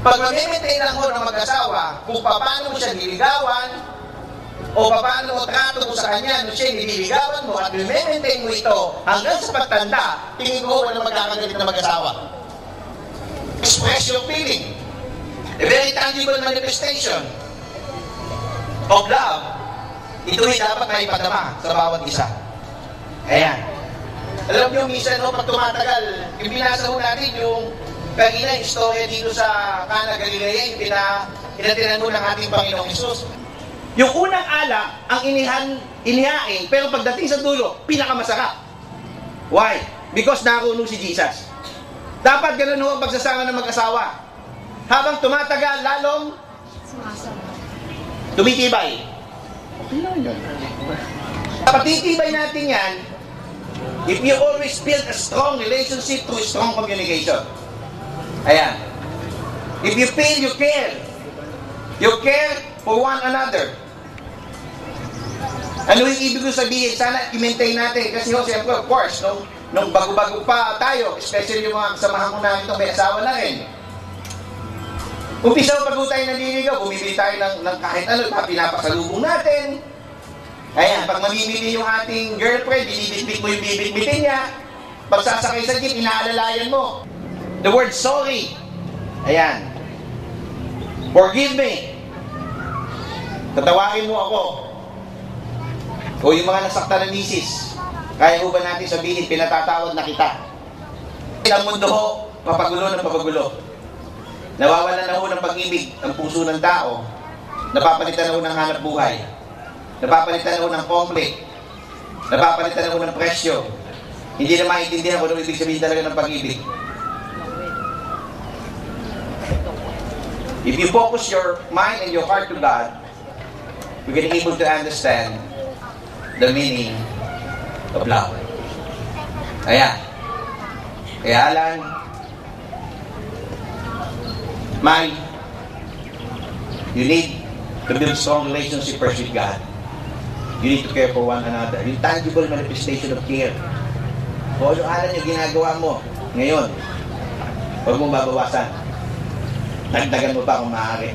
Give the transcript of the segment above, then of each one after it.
Pag mag-maintain lang ho ng mag-asawa, kung paano mo siya niligawan, o paano mo trato mo sa kanya nung siya nililigawan mo at i-maintain mo ito hanggang sa pagtanda, tingin ko wala magkakagalit na mag-asawa. Express your feeling. A very tangible manifestation of love. Ito ay dapat may padama sa bawat isa. Ayan. Alam niyo, minsan no, pag tumatagal, yung binasa ho natin yung kanina yung istorya dito sa Cana Galilea, yung pinatinan ho ng ating Panginoong Hesus. Yung unang alak, ang inihain, pero pagdating sa dulo, pinakamasarap. Why? Because nakuno si Jesus. Dapat ganun ho ang pagsasama ng mag-asawa. Habang tumatagal, lalong tumitibay. Okay lang yun. Patitibay natin yan if you always build a strong relationship through strong communication. Ayan. If you feel you care. You care for one another. Ano yung ibig ko sabihin? Sana i-maintain natin. Kasi ho, siyempre, of course, nung bago-bago pa tayo, especially yung mga kasamahan ko namin itong may asawa na rin. Umpisa pag tayo nanliligaw, bumibili tayo ng kahit ano, pinapasalubong natin. Ayan, pag mamimili yung ating girlfriend, binibitbit mo yung bibitbitin niya. Pag sasakay sa jeep, inaalalayan mo. The word sorry. Ayan. Forgive me. Tatawain mo ako. O yung mga nasaktan ng misis, kaya ho ba natin sabihin, pinatatawad na kita? Ang mundo ho, papagulo ng papagulo. Nawawala na ho ng pag-ibig ang puso ng tao. Napapalitan na ho ng hanap buhay. Napapalitan na ho ng conflict. Napapalitan na ho ng presyo. Hindi na maintindihan kung ano ibig sabihin talaga ng pag-ibig. If you focus your mind and your heart to God, you're going to be able to understand the meaning of love. Ayan. Kaya lang, you need to build strong relationship first with God. You need to care for one another. Yung tangible manifestation of care. Kung ano alam yung ginagawa mo ngayon, huwag mong babawasan. Nagdagan mo pa kung maaari.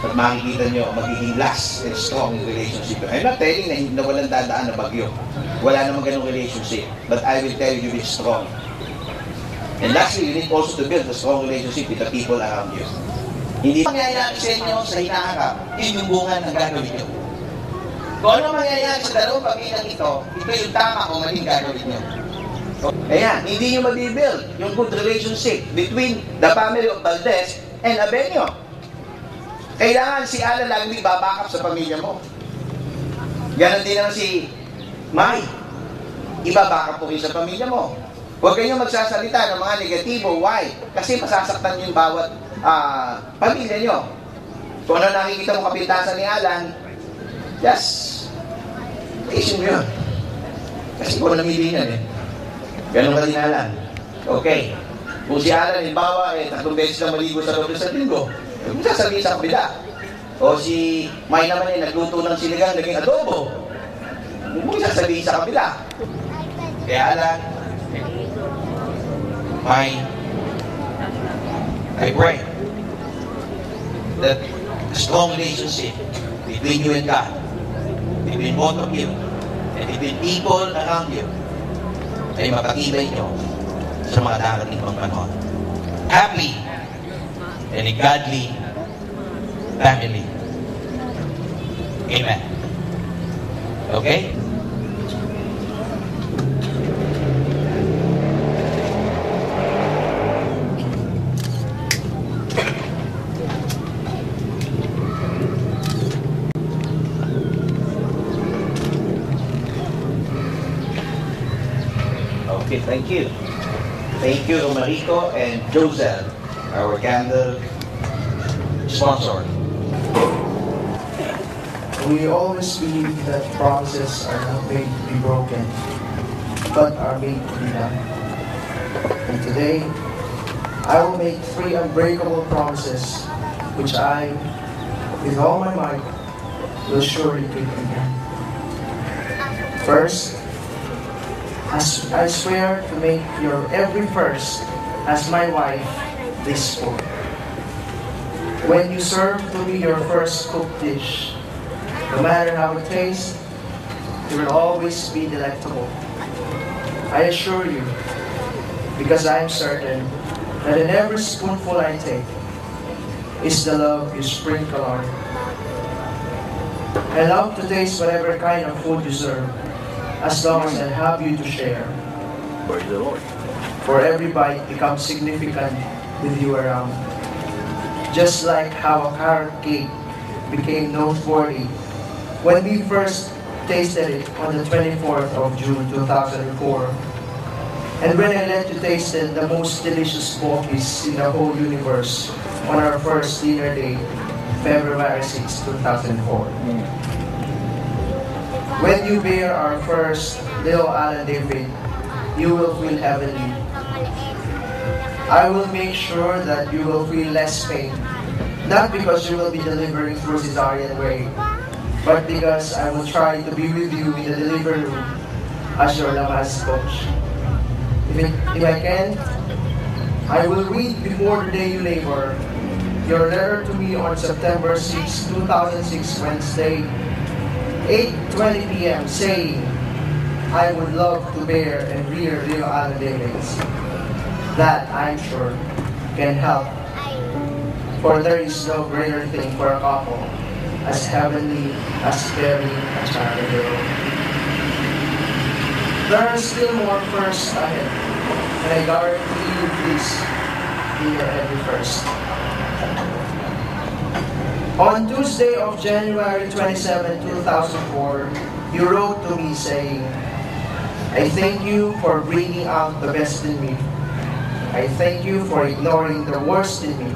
At makikita nyo, magiging last and strong relationship. I'm not telling na walang dadaan na bagyo. Wala namang ganong relationship. But I will tell you, be strong. And lastly, you need also to build a strong relationship with the people around you. Hindi mangyayari sa inyo sa hinaharap, yun yung bunga ng gagawin nyo. Kung ano mangyayari sa dalawang pag-inang ito yung tama kung maging gagawin nyo. Ayan, hindi nyo mabibuild yung good relationship between the family of Valdez and Abenio. Kailangan si Alan lagi babakap sa pamilya mo. Ganon din naman si Mai. Ibabakap po rin sa pamilya mo. Huwag kayong magsasalita ng mga negatibo. Why? Kasi masasaktan yung bawat pamilya nyo. Kung ano nakikita mo kapintasan ni Alan, just isin mo yun. Kasi kung namili niya ganun ka din Alan. Okay. Kung si Alan, halimbawa, 3 beses na maligo sa loob sa linggo, huwag mo sasabihin sa kabila. O si May naman nagluto ng sinigang, naging adobo. Huwag mo sasabihin sa kabila. Kaya Alan, May, I pray that a strong relationship between you and God, between both of you, and between people around you, ay mapatibay nyo sa mga darating pang panahon. Happy and a godly family. Amen. Okay? Okay, thank you. Thank you, Romarico and Josel, our candle sponsor. We always believe that promises are not made to be broken, but are made to be done. And today, I will make 3 unbreakable promises, which I, with all my might, will surely keep in them. First, I swear to make your every first as my wife this fall. when you serve to me your first cooked dish, no matter how it tastes, it will always be delectable. I assure you, because I am certain that in every spoonful I take is the love you sprinkle on it. I love to taste whatever kind of food you serve, as long as I have you to share. Praise the Lord. For every bite becomes significant with you around. Just like how a carrot cake became noteworthy when we first tasted it on the 24th of June 2004. And when I let you taste it, the most delicious cookies in the whole universe on our first dinner date, February 6, 2004. When you bear our first little Alan David, you will feel heavenly. I will make sure that you will feel less pain, not because you will be delivering through cesarean way, but because I will try to be with you in the delivery room as your Lamas coach. If I can, I will read before the day you labor your letter to me on September 6, 2006, Wednesday, 8:20 p.m. saying, I would love to bear and rear little Alan Davids. That, I'm sure, can help. For there is no greater thing for a couple as heavenly as bearing a child of their own. There are still more firsts ahead, and I guarantee you please be your every first. On Tuesday of January 27, 2004, you wrote to me saying, I thank you for bringing out the best in me. I thank you for ignoring the worst in me.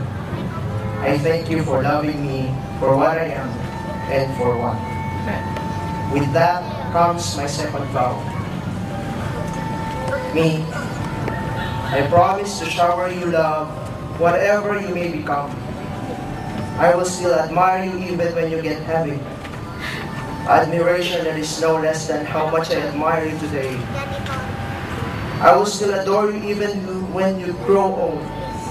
I thank you for loving me for what I am and for what. With that comes my second vow. Me, I promise to shower you love, whatever you may become. I will still admire you even when you get heavy. Admiration that is no less than how much I admire you today. I will still adore you even when you grow old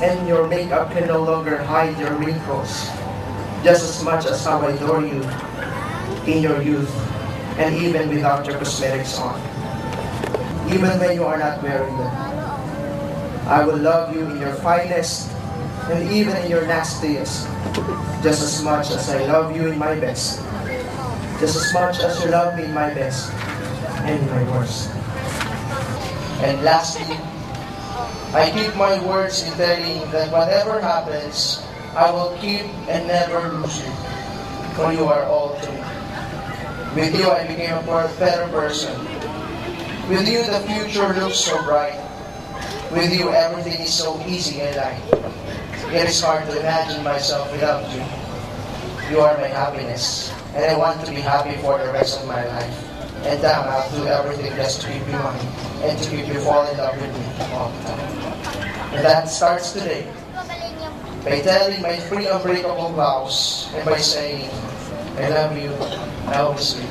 and your makeup can no longer hide your wrinkles, just as much as how I adore you in your youth and even without your cosmetics on. Even when you are not wearing them. I will love you in your finest and even in your nastiest, just as much as I love you in my best, just as much as you love me in my best and in my worst. And lastly, I keep my words in telling that whatever happens, I will keep and never lose you, for you are all to me. With you, I became a better person. With you, the future looks so bright. With you, everything is so easy and light. It is hard to imagine myself without you. You are my happiness, and I want to be happy for the rest of my life. And damn, I'll do everything just to keep you mine, and to keep you fall in love with me all the time. And that starts today, by telling my three unbreakable vows, and by saying, I love you, I always will.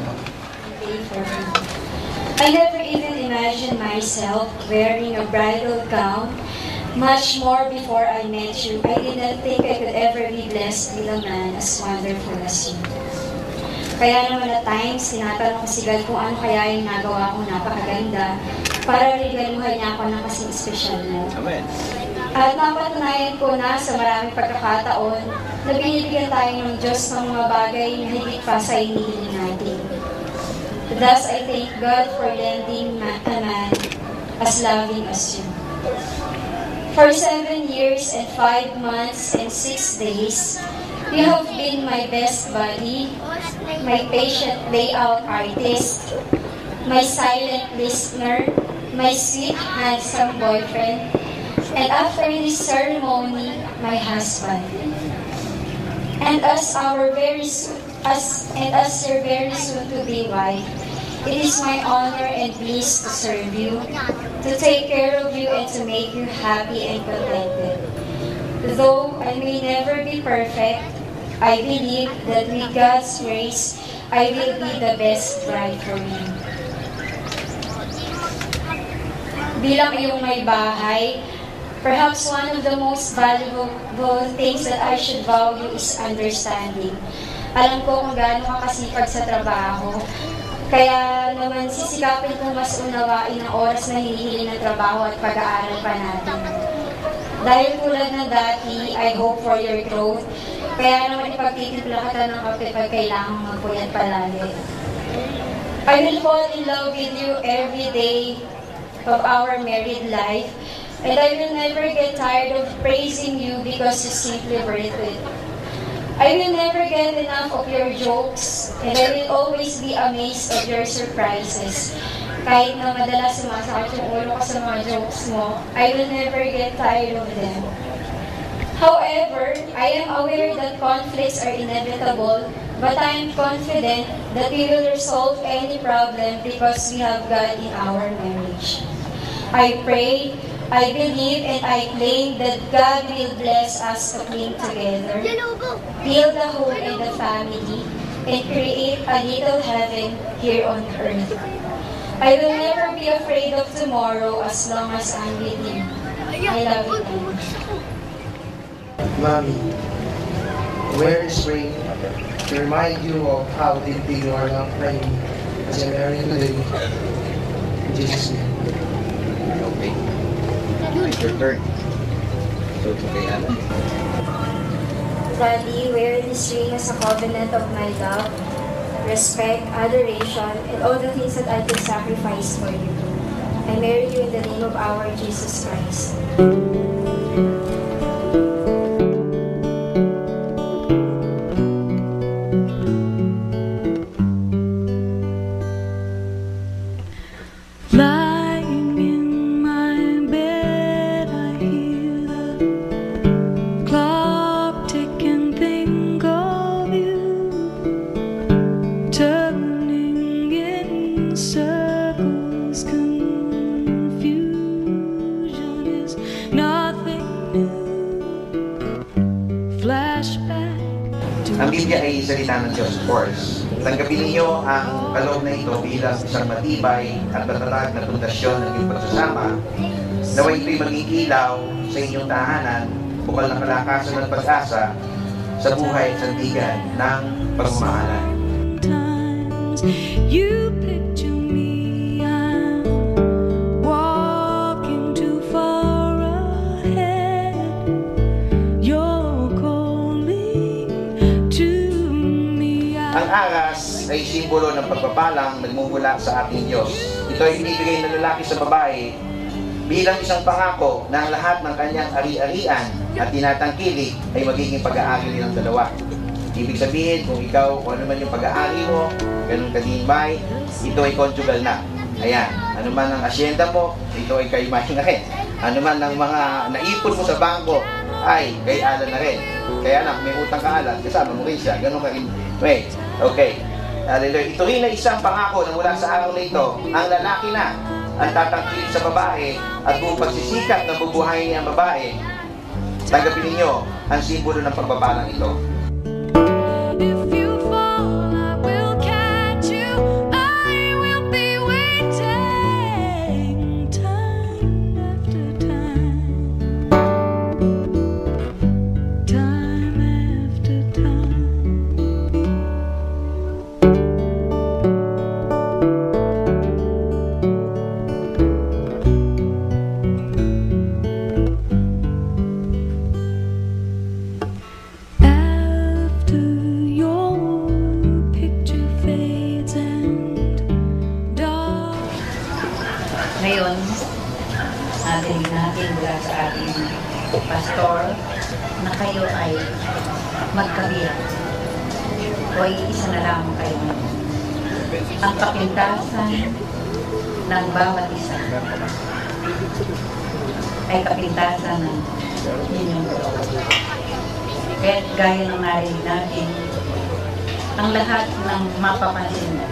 I never even imagined myself wearing a bridal gown. Much more before I met you, I didn't think I could ever be blessed with a man as wonderful as you. Kaya naman at times, tinatanong ko si God kung ano kaya yung nagawa kong napakaganda para regaluhan niya ako ng kasing espesyal mo. Amen. At napatunayan ko na sa maraming pagkakataon na binibigyan tayo ng Diyos ng mga bagay na higit pa sa hinihiling natin. Thus, I thank God for lending a man as loving as you. For 7 years and 5 months and 6 days, you have been my best buddy, my patient layout artist, my silent listener, my sweet, handsome boyfriend, and after this ceremony, my husband. And as your very soon-to-be wife, it is my honor and bliss to serve you, to take care of you, and to make you happy and contented. Though I may never be perfect, I believe that with God's grace, I will be the best bride for you. Bilang iyong may bahay, Perhaps one of the most valuable things that I should value is understanding. Alam ko kung gaano ka kasipag sa trabaho, kaya naman sisikapin kong mas unawain ang oras na hinihiling ng trabaho at pag-aaral pa natin. Dahil tulad ng dati, I hope for your growth, kaya naman ipagtitimpla ka ng kape pag kailangan magpuyat palagi. I will fall in love with you every day of our married life, and I will never get tired of praising you because you simply worth it. I will never get enough of your jokes, and I will always be amazed at your surprises. Kahit na madalas sumasakit yung ulo ko sa mga jokes mo, I will never get tired of them. However, I am aware that conflicts are inevitable, but I am confident that we will resolve any problem because we have God in our marriage. I pray, I believe, and I claim that God will bless us to cling together, build a home and a family, and create a little heaven here on earth. I will never be afraid of tomorrow as long as I'm with you. I love you. Mommy, where is rain to remind you of how deeply you are loved by me as I marry you today. In Jesus' name. Okay. It's your turn. So, it's okay, Alan. Daddy, wear this ring as a covenant of my love, respect, adoration, and all the things that I can sacrifice for you. I marry you in the name of our Jesus Christ. Lying in my bed, I hear the clock tick and think of you, turning in circles. Confusion is nothing new. Flashback to Ang Biblia ay salita ng Diyos, of course. Tanggapin ninyo ang kaloob na ito bilang isang matibay at matatag na pundasyon ng inyong pagsasama. Naway ito'y maging ilaw sa inyong tahanan, bukal na kalakasan at pag-asa sa buhay at sandigan ng pagmamahalan. times you picture me, I'm walking too far ahead. You're calling to me. Ang aras ay simbolo ng pagpapalang nagmumula sa ating Diyos. Ito ay binibigay ng lalaki sa babae bilang isang pangako na ang lahat ng kanyang ari-arian at tinatangkilik ay magiging pag-aari nilang dalawa. Ibig sabihin, kung ikaw, kung ano man yung pag-aari mo, ganun ka din ba, ito ay conjugal na. Ayan, ano man ang asyenda mo, ito ay kay Mike na rin. Ano man ang mga naipon mo sa bangko, ay kay Alan na rin. Kaya lang, may utang ka Alan, kasama mo rin siya. Ganun ka rin. Wait, okay. Hallelujah. Ito rin ay isang pangako na mula sa araw na ito, ang lalaki na ang tatangkilik sa babae at buong pagsisikap na bubuhayin niya ang babae. Tanggapin ninyo ang simbolo ng pagbabalang ito. If you fall, I will catch you. I will be waiting time after time, time after time. After your picture fades and dark. Ngayon, natin mula sa ating pastor na kayo ay magkabiyak o ay isa na lamang kayo. Ang kapintasan ng bawat isa ay kapintasan ng inyong dalawa. Kaya gaya ng narinig natin, ang lahat ng mapapansin mo,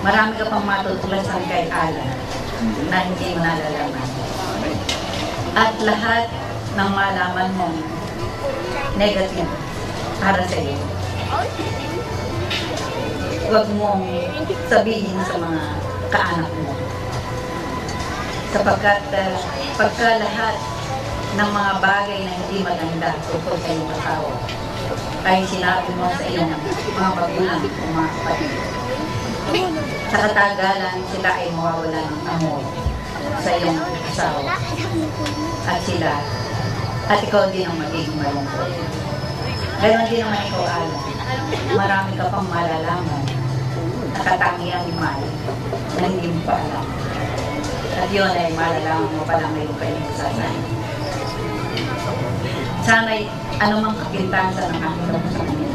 marami ka pang matutuklasan kay Alan na hindi mo nalalaman. At lahat ng malaman mo, negative para sa iyo. Huwag mong sabihin sa mga kaanak mo. Sapagkat pagka lahat ng mga bagay na hindi maganda tungkol sa iyong asawa. Kahit sinabi mo sa iyong mga magulang o mga kapatid. Sa katagalan, sila ay mawawala ng amor sa iyong asawa. At ikaw din ang magiging malungkot. Ganon din naman ikaw, Alan. Marami ka pang malalaman na katangian ni Mai na hindi mo pa alam. At yun ay malalaman mo pa lang ngayon kayo sasayin. Sana'y anumang kapintasan ng aking mo sa kanya.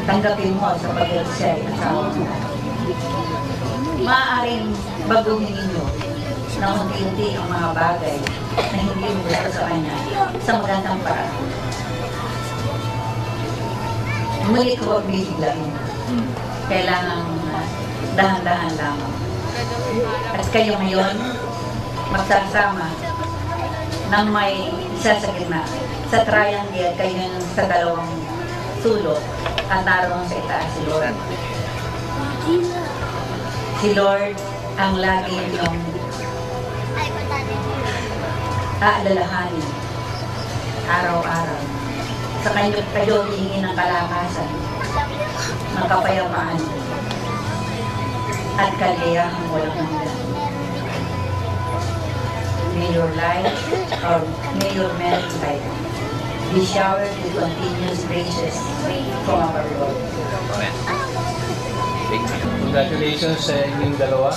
Tanggapin mo sapagkat siya ay asawa mo. Maaaring baguhin ninyo na unti-unti ang mga bagay na hindi mo gusto sa kanya sa magandang paraan. Ngunit huwag biglain. Kailangan dahan-dahan lamang. At kayo ngayon, magsasama nang may isa sa gitna. Sa triangle, kayo sa dalawang sulok at naroon sa itaas si Lord. Si Lord ang lagi yung aalalahanin araw-araw. Sa kayo hihingi ng kalakasan, ng kapayapaan, at kaliyahan walang hanggan. May your life, or may your married life be showered with continuous graces from our Lord. Congratulations sa inyong dalawa.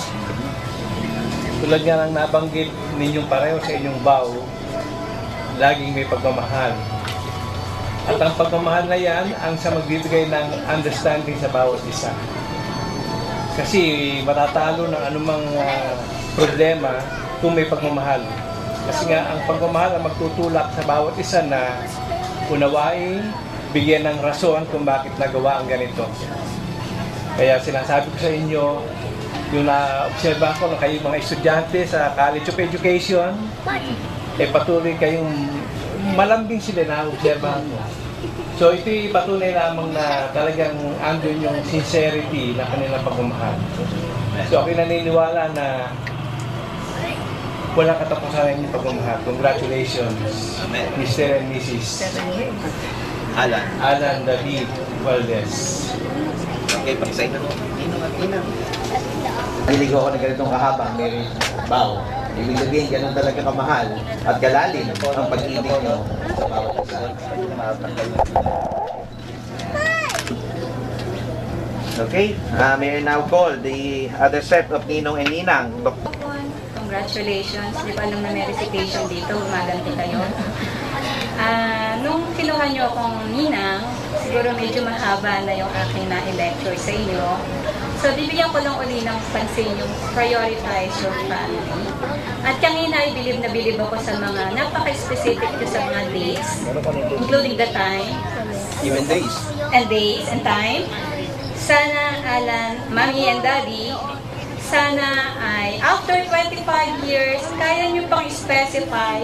Tulad nga ng nabanggit ninyong pareho sa inyong vow, laging may pagmamahal. At ang pagmamahal na yan ang sa magbibigay ng understanding sa bawat isa. Kasi matatalo ng anumang problema kung may pagmamahal. Kasi nga ang pagmamahal ang magtutulak sa bawat isa na unawain, bigyan ng rason kung bakit nagawa ang ganito. Kaya sinasabi ko sa inyo, yung na-observa ko na kayo mga estudyante sa College of Education, patuloy kayong malambing sila na-observahan mo. So ito'y patunay lamang na talagang andun yung sincerity na kanilang pagmamahal. So ako'y naniniwala na wala katapusan yung pagmamahal. Congratulations, Mr. and Mrs. Alan David Valdez. Okay, pag-sign na mo. Naligo ako na ganitong kahabang may vow. Ibig sabihin, ganun talaga kamahal at kalalim ang pag-ibig nyo sa bawat isa. Okay, may I now call the other set of Ninong and Ninang. Congratulations. Di ba nung na may recitation dito, umaganti kayo. Nung kinuha nyo akong ninang, siguro medyo mahaba na yung aking na-lecture sa inyo. So, bibigyan ko lang uli ng pansin yung prioritize your family. At kanina ay bilib na bilib ako sa mga napaka-specific ko sa mga dates, including the time. Even days. And days and time. Sana, Alan, Mommy and Daddy, sana ay after 25 years, kaya nyo pang specify,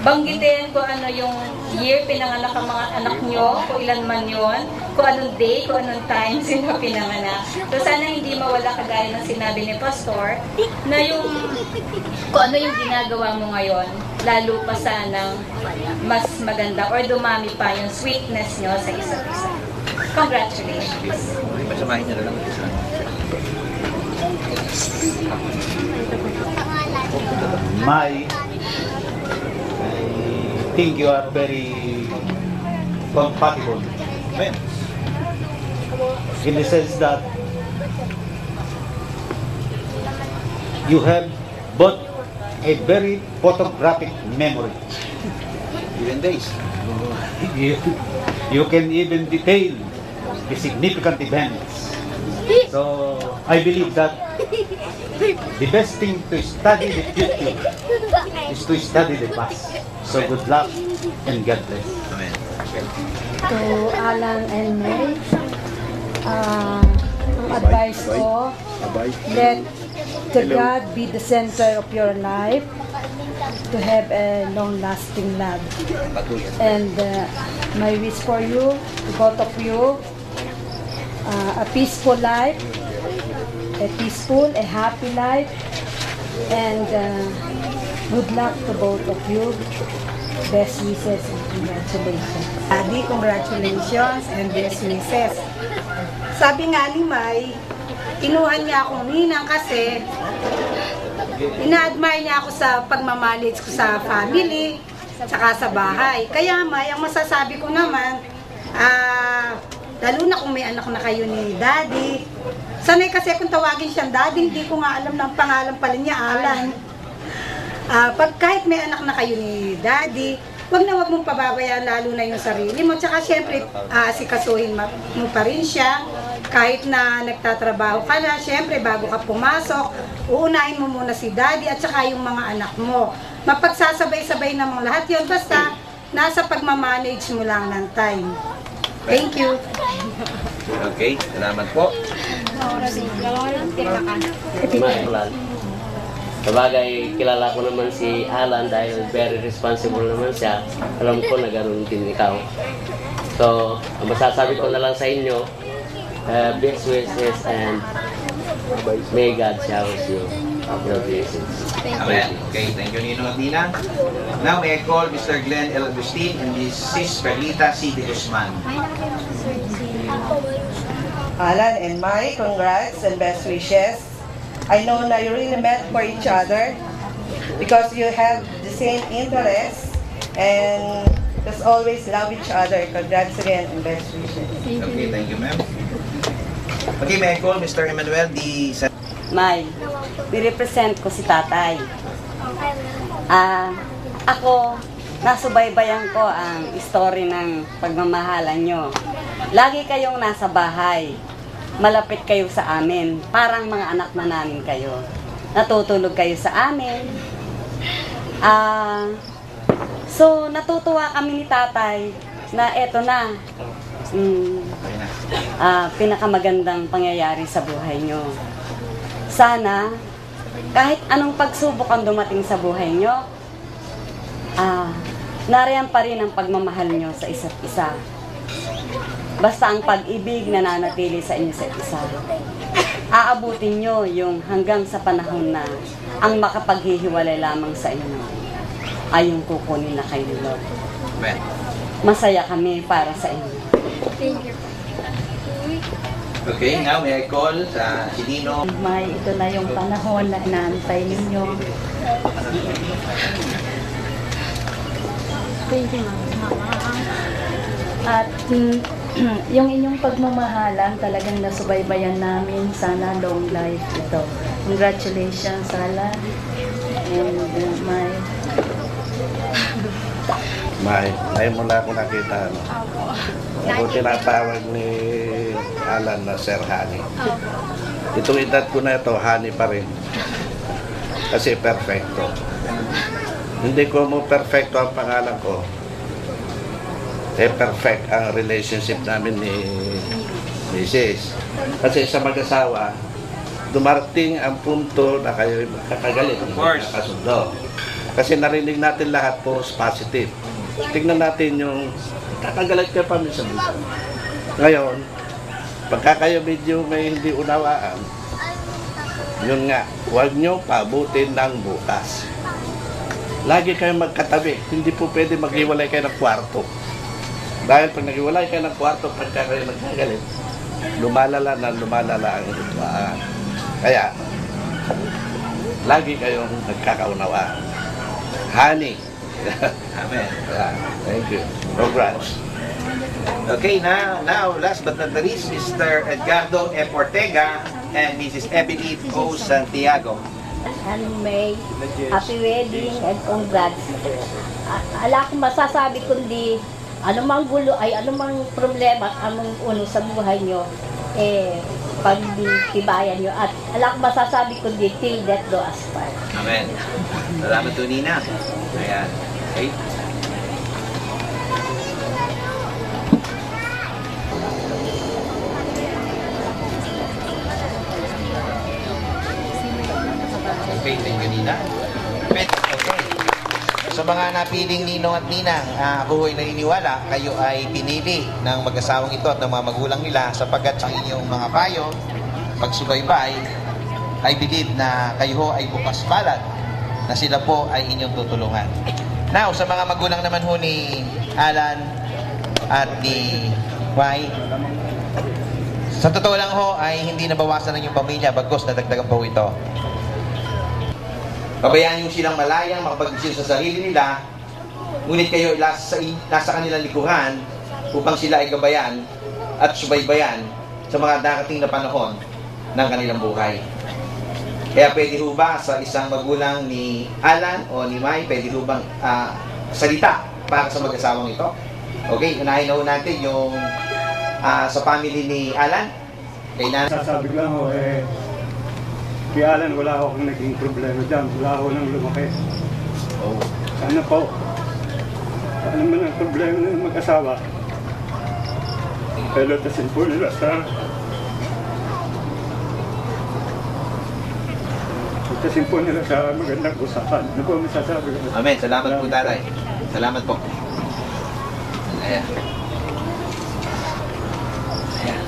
banggitin kung ano yung year pinanganak ang mga anak nyo, kung ilan man yun, kung anong day, kung anong time sila pinanganak. So sana hindi mawala kagaya ng sinabi ni Pastor, na yung kung ano yung ginagawa mo ngayon, lalo pa sanang mas maganda or dumami pa yung sweetness nyo sa isa't isa. Congratulations! Pasamahin nyo na lang isa. I think you are very compatible. In the sense that you have both a very photographic memory. Even days. You can even detail the significant events. So I believe that the best thing to study the future is to study the past. So good luck and God bless. Amen. To Alan and Mary, ang advice ko, let the God be the center of your life to have a long-lasting love. And my wish for you, both of you, a peaceful life, a happy life, and good luck to both of you best wishes and congratulations. Daddy, congratulations and best wishes. Sabi nga ni May, kinuha niya akong ninang kasi ina-admire niya ako sa pagmamanage ko sa family, saka sa bahay. Kaya May, ang masasabi ko naman, lalo na kung may anak na kayo ni Daddy, sanay kasi kung tawagin siyang Daddy, hindi ko nga alam ng pangalan pala niya, Alan. Pag kahit may anak na kayo ni Daddy, wag mong pababayaan lalo na yung sarili mo. Tsaka syempre, asikasuhin mo pa rin siya. Kahit na nagtatrabaho ka na, syempre bago ka pumasok, uunahin mo muna si Daddy at saka yung mga anak mo. Mapagsasabay-sabay namang lahat yun, basta nasa pagmamanage mo lang ng time. Thank you. Okay, salamat po. Sabagay, kilala ko naman si Alan dahil very responsible naman siya. Alam ko na ganoon din ikaw. So, ang masasabi ko na lang sa inyo, best wishes and may God showers you of your blessings. Amen. Okay, thank you, Ninong at Ninang. Now may I call Mr. Glenn L. Agustin and Mrs. Perlita C. De Guzman. Alan and Mai, congrats and best wishes. I know na you really meant for each other because you have the same interests and just always love each other. Congrats again and best wishes. Okay, thank you, ma'am. Okay, may I call Mr. Emmanuel D. May, represent ko si tatay. Ako, nasubaybayan ko ang story ng pagmamahalan nyo. Lagi kayong nasa bahay. Malapit kayo sa amin. Parang mga anak na namin kayo. Natutulog kayo sa amin. So, natutuwa kami ni tatay na eto na. Pinakamagandang pangyayari sa buhay nyo. Sana, kahit anong pagsubok ang dumating sa buhay nyo, nariyan pa rin ang pagmamahal nyo sa isa't isa. Basta ang pag-ibig nananatili sa inyo sa isa. Aabutin nyo yung hanggang sa panahon na ang makapaghihiwalay lamang sa inyo ay yung kukunin na kayo ni Lord. Masaya kami para sa inyo. Thank you. Okay, now may I call sa si Dino. May, ito na yung panahon na inaantay ninyo. Thank you, Mama. At yung inyong pagmamahalan talagang nasubaybayan namin. Sana long life ito. Congratulations, Alan. And May mula ko nakita, ako tinatawag ni Alan na Sir Honey. Itong edad ko na ito, Honey pa rin. Kasi perfecto. Hindi ko mo perfecto ang pangalan ko. Perfect ang relationship namin ni Mrs. Kasi sa mag-asawa, dumarating ang punto na kayo kakagalit. Of course. Kasundo. Kasi narinig natin lahat po positive. Tingnan natin yung kakagalit kayo pa minsan. Ngayon, pagka kayo medyo may hindi unawaan, yun nga, huwag nyo pabutin ng bukas. Lagi kayo magkatabi. Hindi po pwede maghiwalay kayo ng kwarto. Dahil pag naghiwalay kayo ng kwarto, pagka kayo nagkagalit, lumalala ang hitwaan. Kaya, lagi kayong nagkakaunawaan. Honey. Amen. Thank you. Congrats. Okay, now last but not the least, Mr. Edgardo F. Ortega and Mrs. Ebony O. Santiago. And May, happy wedding and congrats. Ala akong masasabi kundi anumang gulo ay anumang problema at anong uno sa buhay nyo, pagtibayan nyo. At ala akong masasabi kundi till death do us part. Amen. Salamat to Nina. Ayan. Okay. Okay, thank you Nina. Okay. Sa mga napiling ninong at ninang, ako ay naniniwala, kayo ay pinili ng mag-asawang ito at ng mga magulang nila sapagkat sa inyong mga payo, pagsubaybay, I believe na kayo ay bukas palad na sila po ay inyong tutulungan. Now, sa mga magulang naman ho ni Alan at ni Mai, sa totoo lang ho ay hindi nabawasan ng iyong pamilya bagkus nadagdagan po ito. Pabayaan niyo silang malayang makapag-isip sa sarili nila, ngunit kayo nasa kanilang likuhan upang sila ay gabayan at subaybayan sa mga darating na panahon ng kanilang buhay. Kaya pwede ho ba sa isang magulang ni Alan o ni Mai, pwede ho bang salita para sa mag-asawang ito? Okay, unahin na ho natin yung sa family ni Alan. Kay Nan. Sasabi ko lang ho, kay Alan wala akong naging problema dyan. Wala ako nang lumaki. Oh. Sana po, ano man ang problema ng mag-asawa, pero tasin po nila sa magandang usapan. Ano po masasabi ko? Amen. Salamat po, tatay. Salamat po. Ayan. Ayan.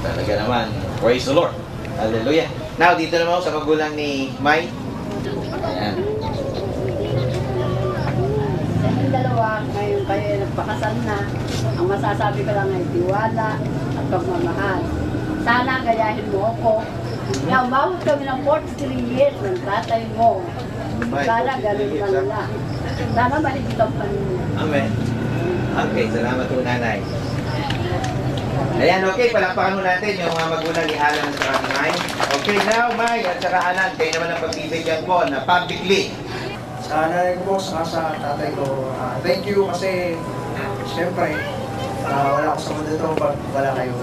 Talaga naman. Praise the Lord. Hallelujah. Now, dito naman sa magulang ni Mai. Ayan. Sa inyong dalawa, ngayon kayo nagpakasal na. Ang masasabi ko lang ay tiwala at pagmamahal. Sana gayahin mo ako. Na umabot kami ng 43 years ng tatay mo. Sana ganun man lang. Sana maligit ang paninyo. Amen. Okay, salamat po, nanay. Ayan, okay, palakpakan mo natin yung mga magulang ni Alan at saka ni Mai. Okay, now, Mai at saka Alan, kayo naman ang pagbibigyan ko na publicly. Sa nanay ko, sa tatay ko, thank you kasi siyempre, wala ako sa mundo ito pag wala kayo.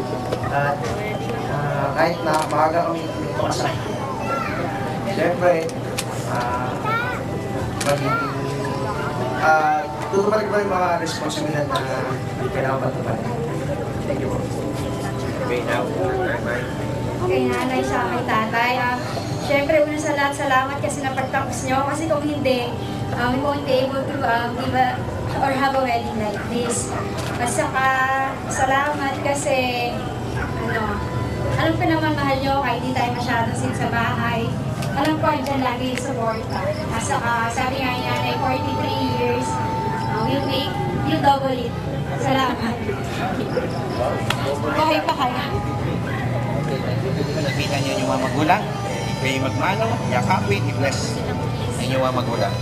At kahit na maaga kami pakasal. Siyempre, tutupad ko yung mga responsibilidad na kailangan patuparin. Thank you po. Okay, now, Kay nanay sa kay tatay. Siyempre, una sa lahat, salamat kasi napagtapos nyo. Kasi kung hindi, we won't be able to give or have a wedding like this. At saka, salamat kasi, alam ko naman mahal nyo kahit hindi tayo masyadong sin sa bahay. Alam ko, dyan lagi yung support. At saka, sabi nga niya, 43 years, we'll make you double it. Salamat. Okay pa kaya? Nakita niyo yung mga magulang, kayo magmano, yakapin, i-bless ang inyong mga magulang.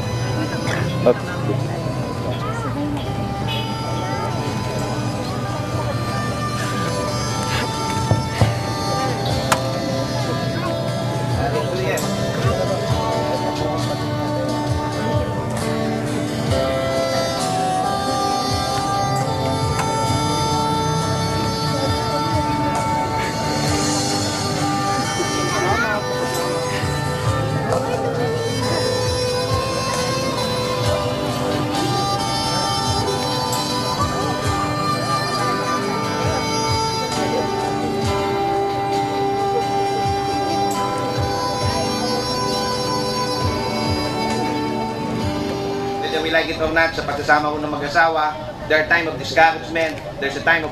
We like it or not, sa pagsasama ko ng mag-asawa, there are time of discouragement, there's a time of